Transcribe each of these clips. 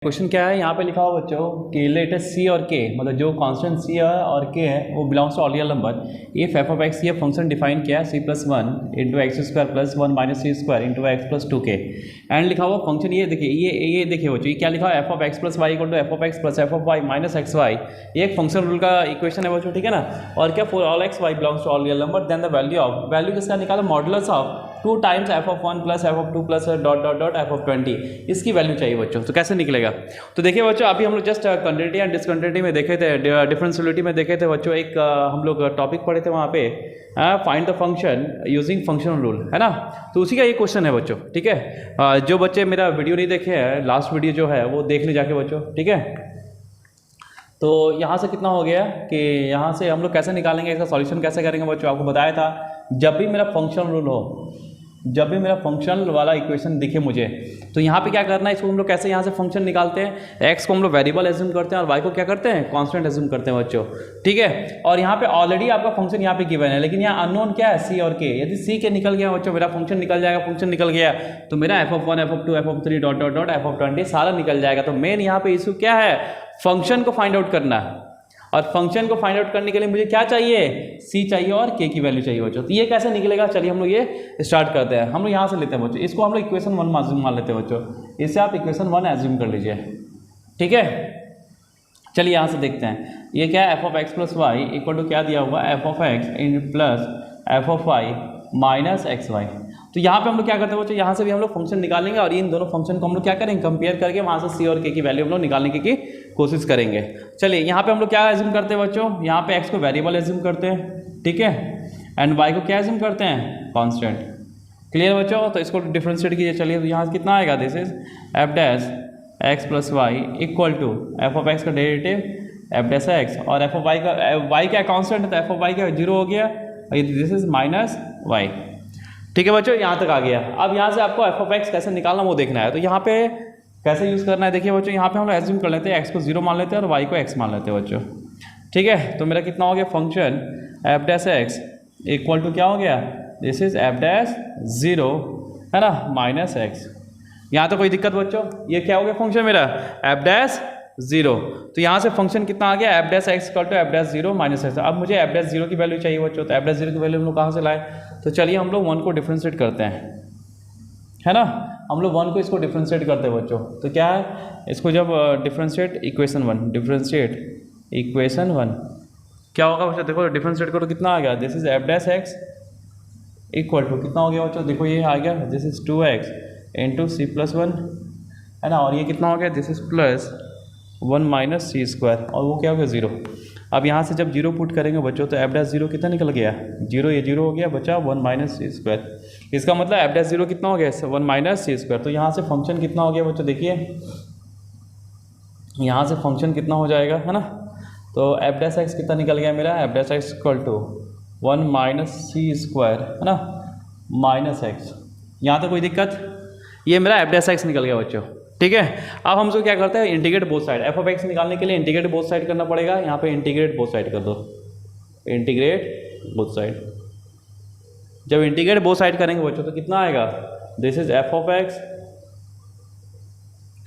Question क्या है यहाँ पे लिखा हुआ बच्चों कि लेट सी और के मतलब जो कांस्टेंट सी और के है वो belongs to all real number if F of X ये फंक्शन डिफाइन किया है C plus one into X square plus one minus C square into X plus two K and लिखा हुआ फंक्शन ये देखिए ये देखिए बच्चों ये क्या लिखा है f of x plus y equal to f of x plus f of y minus x y ये एक फंक्शन रूल का इक्वेशन है बच्चों, ठीक है ना। और क्या for all x y belongs to all real number then the value किसका निकाला modulus of 2 times f of 1 plus f of 2 plus dot dot dot f of 20 इसकी वैल्यू चाहिए बच्चों। तो कैसे निकलेगा? तो देखिए बच्चों अभी हम लोग जस्ट कंटिन्यूटी एंड डिसकंटिन्यूटी में देखे थे, डिफरेंशियलिटी में देखे थे बच्चों, एक हम लोग टॉपिक पढ़े थे वहाँ पे find the function using functional rule, है ना। तो उसी का ये क्वेश्चन है बच्चों, ठीक है। जो बच्चे मेरा वीडियो नहीं देखे हैं, लास्ट वीडियो जो है वो देख ले जाके बच्चों, ठीक है। तो यहाँ से कितना हो गया कि यहाँ से हम लोग कैसे निकालेंगे, इसका सॉल्यूशन कैसे करेंगे बच्चों, आपको बताया था जब भी मेरा फंक्शनल रूल हो, जब भी मेरा फंक्शनल वाला इक्वेशन दिखे मुझे, तो यहाँ पे क्या करना है, इसको हम लोग कैसे यहाँ से फंक्शन निकालते हैं, एक्स को हम लोग वेरिएबल एज्यूम करते हैं और वाई को क्या करते हैं कांस्टेंट एज्यूम करते हैं बच्चों, ठीक है। और यहाँ पे ऑलरेडी आपका फंक्शन यहाँ पे गिवन है, लेकिन यहाँ अननोन क्या है सी और के। यदि सी के निकल गया बच्चों मेरा फंक्शन निकल जाएगा, फंक्शन निकल गया तो मेरा F of 1 F of 2 F of 3 dot dot dot f of 20 सारा निकल जाएगा। तो मेन यहाँ पे इशू क्या है, फंक्शन को फाइंड आउट करना है। और फंक्शन को फाइंड आउट करने के लिए मुझे क्या चाहिए, सी चाहिए और के की वैल्यू चाहिए बच्चों। तो ये कैसे निकलेगा, चलिए हम लोग ये स्टार्ट करते हैं। हम लोग यहाँ से लेते हैं बच्चों, इसको हम लोग इक्वेशन 1 मान लेते हैं बच्चों, इससे आप इक्वेशन 1 एज्यूम कर लीजिए, ठीक है। चलिए यहाँ से देखते हैं ये क्या है, f of x plus y equal to क्या दिया हुआ, एफ ऑफ एक्स इन plus f of y minus x y. तो यहाँ पे हम लोग क्या करते हैं बच्चों, यहाँ से भी हम लोग फंक्शन निकालेंगे और इन दोनों फंक्शन को हम लोग क्या करेंगे, कंपेयर करके वहाँ से सी और के की वैल्यू हम लोग निकालने की कोशिश करेंगे। चलिए यहाँ पे हम लोग क्या एज्यूम करते हैं बच्चों, यहाँ पे एक्स को वेरिएबल एज्यूम करते हैं, ठीक है, एंड वाई को क्या एज्यूम करते हैं कांस्टेंट। क्लियर बच्चों? तो इसको डिफरेंशिएट कीजिए। चलिए तो यहाँ से कितना आएगा, this is f dash x plus y equal to f of x का डेरिवेटिव एफ डैश एक्स और एफ ऑफ वाई का कांस्टेंट है तो एफ ऑफ वाई का 0 हो गया, दिस इज माइनस वाई, ठीक है बच्चों। यहाँ तक आ गया। अब यहाँ से आपको एफ ऑफ एक्स कैसे निकालना वो देखना है। तो यहाँ पे कैसे यूज़ करना है, देखिए बच्चों यहाँ पे हम लोग एज्यूम कर लेते हैं एक्स को 0 मान लेते हैं और वाई को एक्स मान लेते हैं बच्चों, ठीक है। तो मेरा कितना हो गया, function f dash x equal to क्या हो गया, दिस इज एफ डैश 0 है ना माइनस एक्स। यहाँ तो कोई दिक्कत बच्चों, ये क्या हो गया फंक्शन मेरा एफ डैश 0। तो यहाँ से फंक्शन कितना आ गया, f dash x equal to f dash 0 minus x. अब मुझे एफ डैश 0 की वैल्यू चाहिए बच्चों, तो एफ डैश 0 की वैल्यू हम लोग कहाँ से लाए, तो चलिए हम लोग 1 को डिफ्रेंशिएट करते हैं, है ना। हम लोग 1 को इसको डिफ्रेंशिएट करते हैं बच्चों। तो क्या है, इसको जब डिफ्रेंशिएट इक्वेशन 1 डिफ्रेंशिएट इक्वेशन 1 क्या होगा बच्चों, देखो डिफ्रेंशिएट करो कितना आ गया, this is f dash x equal to कितना हो गया बच्चों, देखो ये आ गया, this is 2x into c plus 1 है ना, और ये कितना हो गया, this is plus 1 minus C square और वो क्या हो गया 0। अब यहाँ से जब 0 पुट करेंगे बच्चों तो एफ डैश 0 कितना निकल गया, 0, ये 0 हो गया बचा 1 माइनस सी स्क्वायर। इसका मतलब एफ डैश 0 कितना हो गया, 1 माइनस सी स्क्वायर। तो यहाँ से फंक्शन कितना हो गया बच्चों, देखिए यहाँ से फंक्शन कितना हो जाएगा, है ना। तो एफ डैश एक्स कितना निकल गया मेरा, f dash x equal to 1 minus C square है ना माइनस एक्स। यहाँ तो कोई दिक्कत, ये मेरा एफ डैश एक्स निकल गया बच्चों, ठीक है। अब हम इसको क्या करते हैं, integrate both side, F of x निकालने के लिए इंटीग्रेट बोथ साइड करना पड़ेगा। यहाँ पे इंटीग्रेट बोथ साइड कर दो, इंटीग्रेट बोथ साइड। जब इंटीग्रेट बोथ साइड करेंगे बच्चों तो कितना आएगा, this is f of x,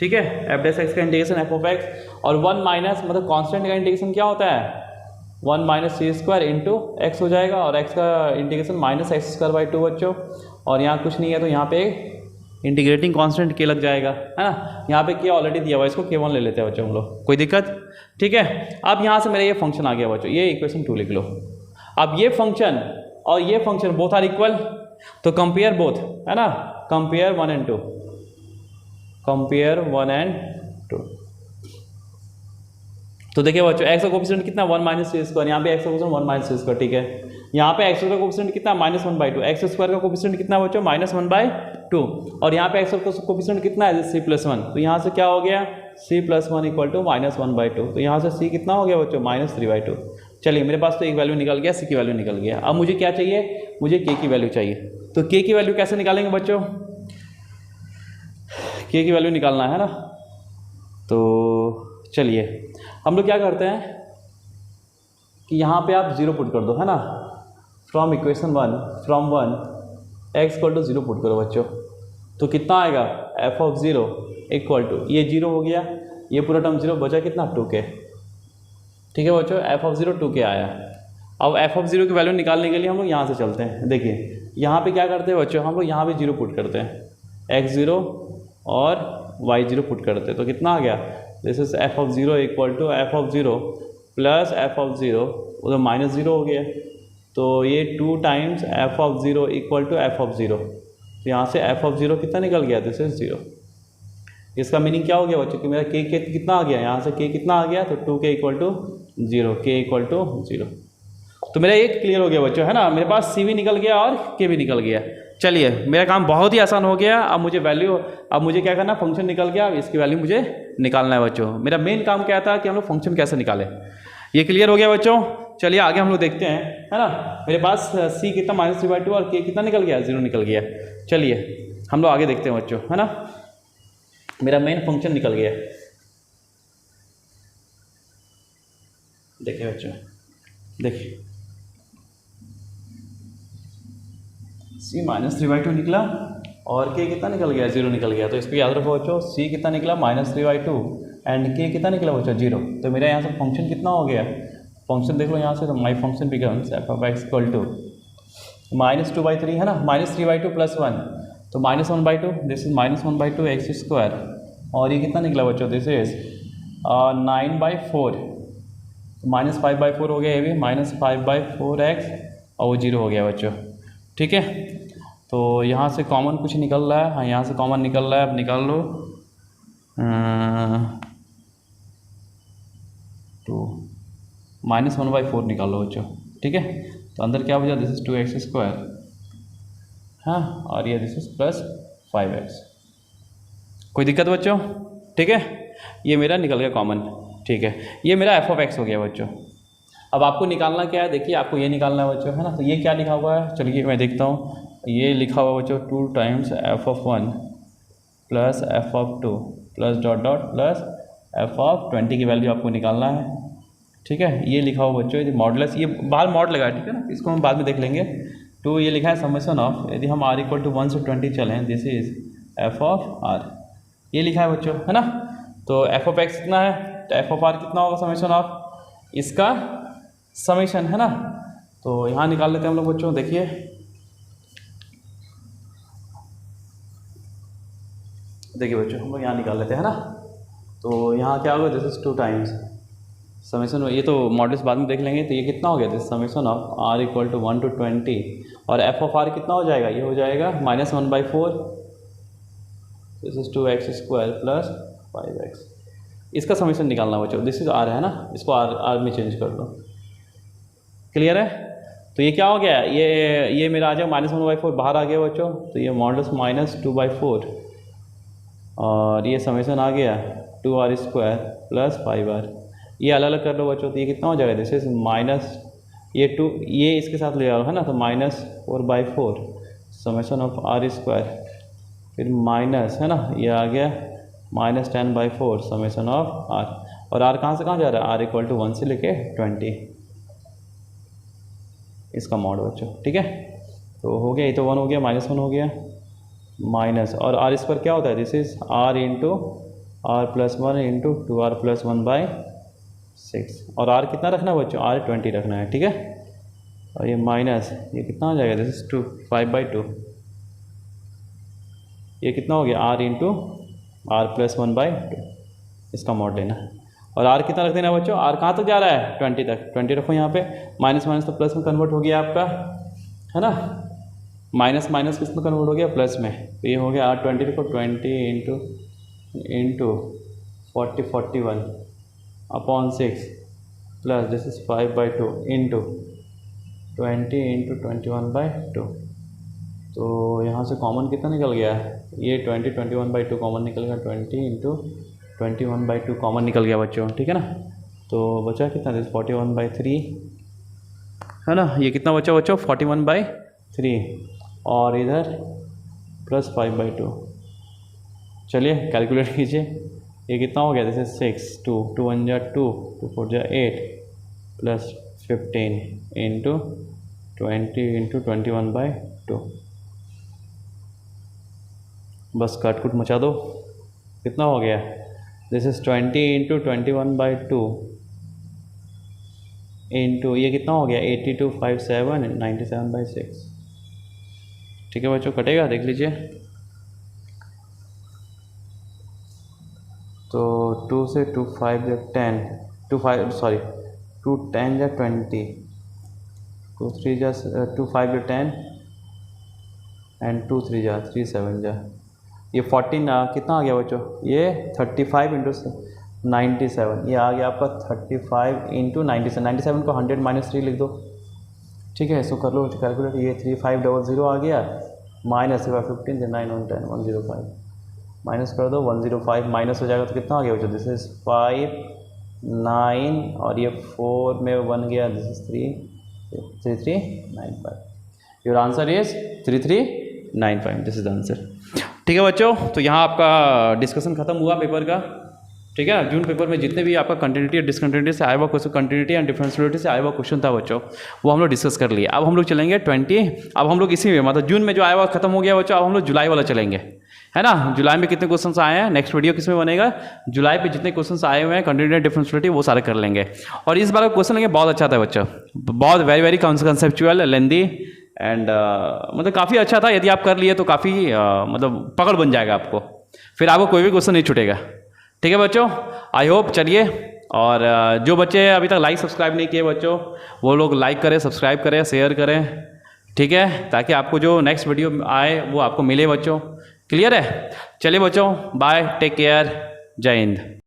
ठीक है, एफ डैश एक्स का इंटीग्रेशन एफ ऑफ एक्स और 1 माइनस मतलब कांस्टेंट का इंटीग्रेशन क्या होता है 1 माइनस सी स्क्वायर इंटू एक्स हो जाएगा और एक्स का integration minus x square by 2 बच्चों। और यहाँ कुछ नहीं है तो यहाँ पे इंटीग्रेटिंग कांस्टेंट के लग जाएगा, है ना। यहाँ पे के ऑलरेडी दिया हुआ है, इसको k1 ले लेते हैं बच्चों हम लोग, कोई दिक्कत, ठीक है। अब यहाँ से मेरा ये फंक्शन आ गया बच्चों, ये इक्वेशन 2 लिख लो। अब ये फंक्शन और ये फंक्शन बोथ आर इक्वल, तो कंपेयर बोथ, है ना, कंपेयर 1 and 2, कंपेयर 1 and 2। तो देखिए बच्चों एक्स का कोफिशिएंट कितना 1 माइनस सी स्क्वायर, यहाँ पे एक्स का कोफिशिएंट 1 माइनस सी स्क्वायर, ठीक है। यहाँ पे एक्स का कोफिशिएंट कितना -1/2, एक्स स्क्वायर का कोफिशिएंट कितना बच्चों -1/2 और यहाँ पे एक्स का कोफिशिएंट कितना है सी प्लस 1। तो यहाँ से क्या हो गया सी प्लस 1 इक्वल टू -1/2। तो यहाँ से सी कितना हो गया बच्चों -3/2। चलिए मेरे पास तो एक वैल्यू निकल गया, सी की वैल्यू निकल गया। अब मुझे क्या चाहिए, मुझे के की वैल्यू चाहिए। तो के की वैल्यू कैसे निकालेंगे बच्चों, के की वैल्यू निकालना है ना। तो चलिए हम लोग क्या करते हैं कि यहाँ पे आप 0 पुट कर दो, है ना, from equation 1 from 1 x equal to 0 put करो बच्चों। तो कितना आएगा एफ ऑफ 0 इक्वल टू ये 0 हो गया ये पूरा टर्म 0 बचा कितना 2k। ठीक है बच्चों, एफ ऑफ 0 2k आया। अब एफ ऑफ 0 की वैल्यू निकालने के लिए हम लोग यहाँ से चलते हैं। देखिए यहाँ पे क्या करते हैं बच्चों, हम लोग यहाँ पे 0 पुट करते हैं, x0 और y0 पुट करते हैं, तो कितना आ गया, this is f of 0 equal to f of 0 plus f of 0, उधर -0 हो गया, तो ये 2 times f of 0 equal to f of 0। तो यहाँ से एफ ऑफ 0 कितना निकल गया, दिस इज 0। इसका मीनिंग क्या हो गया बच्चों कि मेरा k कितना आ गया, यहाँ से k कितना आ गया, तो 2k equal to 0, k equal to 0। तो मेरा एक क्लियर हो गया बच्चों, है ना, मेरे पास c भी निकल गया और k भी निकल गया। चलिए मेरा काम बहुत ही आसान हो गया। अब मुझे वैल्यू, अब मुझे क्या करना, फंक्शन निकल गया, अब इसकी वैल्यू मुझे निकालना है बच्चों। मेरा मेन काम क्या था कि हम लोग फंक्शन कैसे निकालें, ये क्लियर हो गया बच्चों। चलिए आगे हम लोग देखते हैं, है ना। मेरे पास c कितना -3/2 और k कितना निकल गया, 0 निकल गया। चलिए हम लोग आगे देखते हैं बच्चों, है ना। मेरा मेन फंक्शन निकल गया, देखिए बच्चों, देखिए c -3/2 निकला और k कितना निकल गया, 0 निकल गया। तो इसको याद रखो बच्चों, c कितना निकला -3/2 एंड k कितना निकला बच्चों, 0। तो मेरा यहाँ से फंक्शन कितना हो गया, फंक्शन देख लो यहाँ से, तो my function becomes f of x equal to -2/3, है ना, -3/2 + 1, तो -1/2, दिस इज -1/2 x²। और ये कितना निकला बच्चों, दिस इज 9/4, -5/4 हो गया, ये भी -5/4x और वो 0 हो गया बच्चों। ठीक है, तो यहाँ से कॉमन कुछ निकल रहा है, हाँ यहाँ से कॉमन निकल रहा है, अब निकाल लो। तो -1/4 निकाल लो बच्चों। ठीक है, तो अंदर क्या बचा, दिस इज 2x², हाँ, और ये दिस इज +5x। कोई दिक्कत बच्चों, ठीक है, ये मेरा निकल गया कॉमन। ठीक है, ये मेरा एफ ऑफ एक्स हो गया बच्चों। अब आपको निकालना क्या है, देखिए आपको ये निकालना है बच्चों, है ना। तो ये क्या लिखा हुआ है, चलिए मैं देखता हूँ। ये लिखा हुआ बच्चों 2 times f of 1 plus f of 2 plus dot dot plus f of 20 की वैल्यू आपको निकालना है। ठीक है, ये लिखा हुआ बच्चों, ये मॉडुलस, ये बाहर मॉड लगा है, ठीक है ना, इसको हम बाद में देख लेंगे। तो ये लिखा है समेशन ऑफ, यदि हम r इक्वल टू 1 से 20 चलें, this is f of r, ये लिखा है बच्चों, है ना। तो एफ ऑफ एक्स कितना है, तो एफ ऑफ आर कितना होगा, समेशन ऑफ इसका समेशन, है ना। तो यहाँ निकाल लेते हैं हम लोग बच्चों, देखिए देखिए बच्चों, हम लोग यहाँ निकाल लेते हैं, है ना। तो यहाँ क्या होगा, दिस इज 2 टाइम्स समेशन, ये तो मॉडल्स बाद में देख लेंगे। तो ये कितना हो गया, this summation of r equal to 1 to 20, और एफ ऑफ आर कितना हो जाएगा, ये हो जाएगा -1/4, this is 2x² plus 5x। इसका समेशन निकालना बच्चों, दिस इज r है ना, इसको r में चेंज कर दो। क्लियर है, तो ये क्या हो गया, ये मेरा आ जाएगा -1/4, बाहर आ गया बच्चों, तो ये मॉडल्स -2/4 और ये समेशन आ गया 2r² प्लस 5r। ये अलग अलग कर लो बच्चों, तो ये कितना हो जाएगा, दिस इज माइनस ये 2, ये इसके साथ ले आओ, है ना, तो -4/4 समेशन ऑफ r², फिर माइनस, है ना, ये आ गया -10/4 समेशन ऑफ r, और r कहाँ से कहाँ जा रहा है, r इक्वल टू 1 से लेके 20, इसका मॉड बच्चों। ठीक है, तो हो गया, ये तो 1 हो गया, -1 हो गया, माइनस, और r² क्या होता है, this is r into r plus 1 into 2r plus 1/6, और r कितना रखना है बच्चों, r 20 रखना है। ठीक है, और ये माइनस, ये कितना हो जाएगा, दिस इज 5/2, ये कितना हो गया, r इंटू r प्लस 1/2, इसका मॉड लेना है। और r कितना रख देना है बच्चों, r कहाँ तक जा रहा है, 20 तक, 20 रखो यहाँ पे, माइनस माइनस तो प्लस में कन्वर्ट हो गया आपका, है ना, माइनस माइनस किस में कन्वर्ट हो गया, प्लस में। तो ये हो गया r20 रखो, 20 into 41/6 plus this is 5/2 into 20 into 21/2। तो यहाँ से कॉमन कितना निकल गया है, ये 21/2 कॉमन निकल गया, 20 इंटू 21/2 कॉमन निकल गया बच्चों। ठीक है ना, तो बचा कितना, दिस 41/3, है ना, ये कितना बचा बच्चों, 41/3, और इधर प्लस 5/2। चलिए कैलकुलेट कीजिए, ये कितना हो गया, दिस इज 6, 2 1 जा 2, 2 4 जा 8 प्लस 15 इंटू 20 इंटू 21/2। बस काट कुट मचा दो, कितना हो गया, दिस इज़ 20 इंटू 21/2 इंटू ये कितना हो गया 8257 97/6। ठीक है बच्चों, कटेगा देख लीजिए। तो 2 से 2 5 या 10 2 5 सॉरी 2 10 या 20 2 3 जा 2 5 या 10 एंड 2 3 जा 3 7 जा ये 14 कितना आ गया बच्चों, ये 35 इंटू 97, ये आ गया आपका 35 इंटू 97। 97 को 100 माइनस 3 लिख दो। ठीक है, इसको कर लो कैलकुलेट। ये 3500 आ गया माइनस 15 से 9 1 10 105 माइनस कर दो 105 माइनस हो जाएगा तो कितना आ गया बच्चों, दिस इज 5 9 और ये 4 में 1 गया, this is 3395। Your answer is 3395, this is the answer. ठीक है बच्चों, तो यहाँ आपका डिस्कशन खत्म हुआ पेपर का। ठीक है, जून पेपर में जितने भी आपका कंटिन्यूटी और डिसकंटिन्यूटी से आया हुआ क्वेश्चन, कंटिन्यूटी एंड डिफरेंशियलिटी से आया हुआ क्वेश्चन था बच्चों, वो हम लोग डिस्कस कर लिए। अब हम लोग चलेंगे 20, अब हम लोग इसी में मतलब जून में जो आया हुआ खत्म हो गया बच्चों, अब हम लोग जुलाई वाला चलेंगे, है ना। जुलाई में कितने क्वेश्चंस आए हैं, नेक्स्ट वीडियो किस में बनेगा, जुलाई पे जितने क्वेश्चंस आए हुए हैं कंटिन्यूटी एंड डिफरेंशियलिटी वो सारे कर लेंगे। और इस बार का क्वेश्चन लेंगे, बहुत अच्छा था बच्चों, बहुत very very conceptual lengthy and मतलब काफ़ी अच्छा था। यदि आप कर लिए तो काफ़ी मतलब पकड़ बन जाएगा आपको, फिर आपको कोई भी क्वेश्चन नहीं छूटेगा। ठीक है बच्चों, आई होप। चलिए, और जो बच्चे अभी तक लाइक सब्सक्राइब नहीं किए बच्चों, वो लोग लाइक करें, सब्सक्राइब करें, शेयर करें। ठीक है, ताकि आपको जो नेक्स्ट वीडियो आए वो आपको मिले बच्चों। क्लियर है? चलिए बच्चों, बाय, टेक केयर, जय हिंद।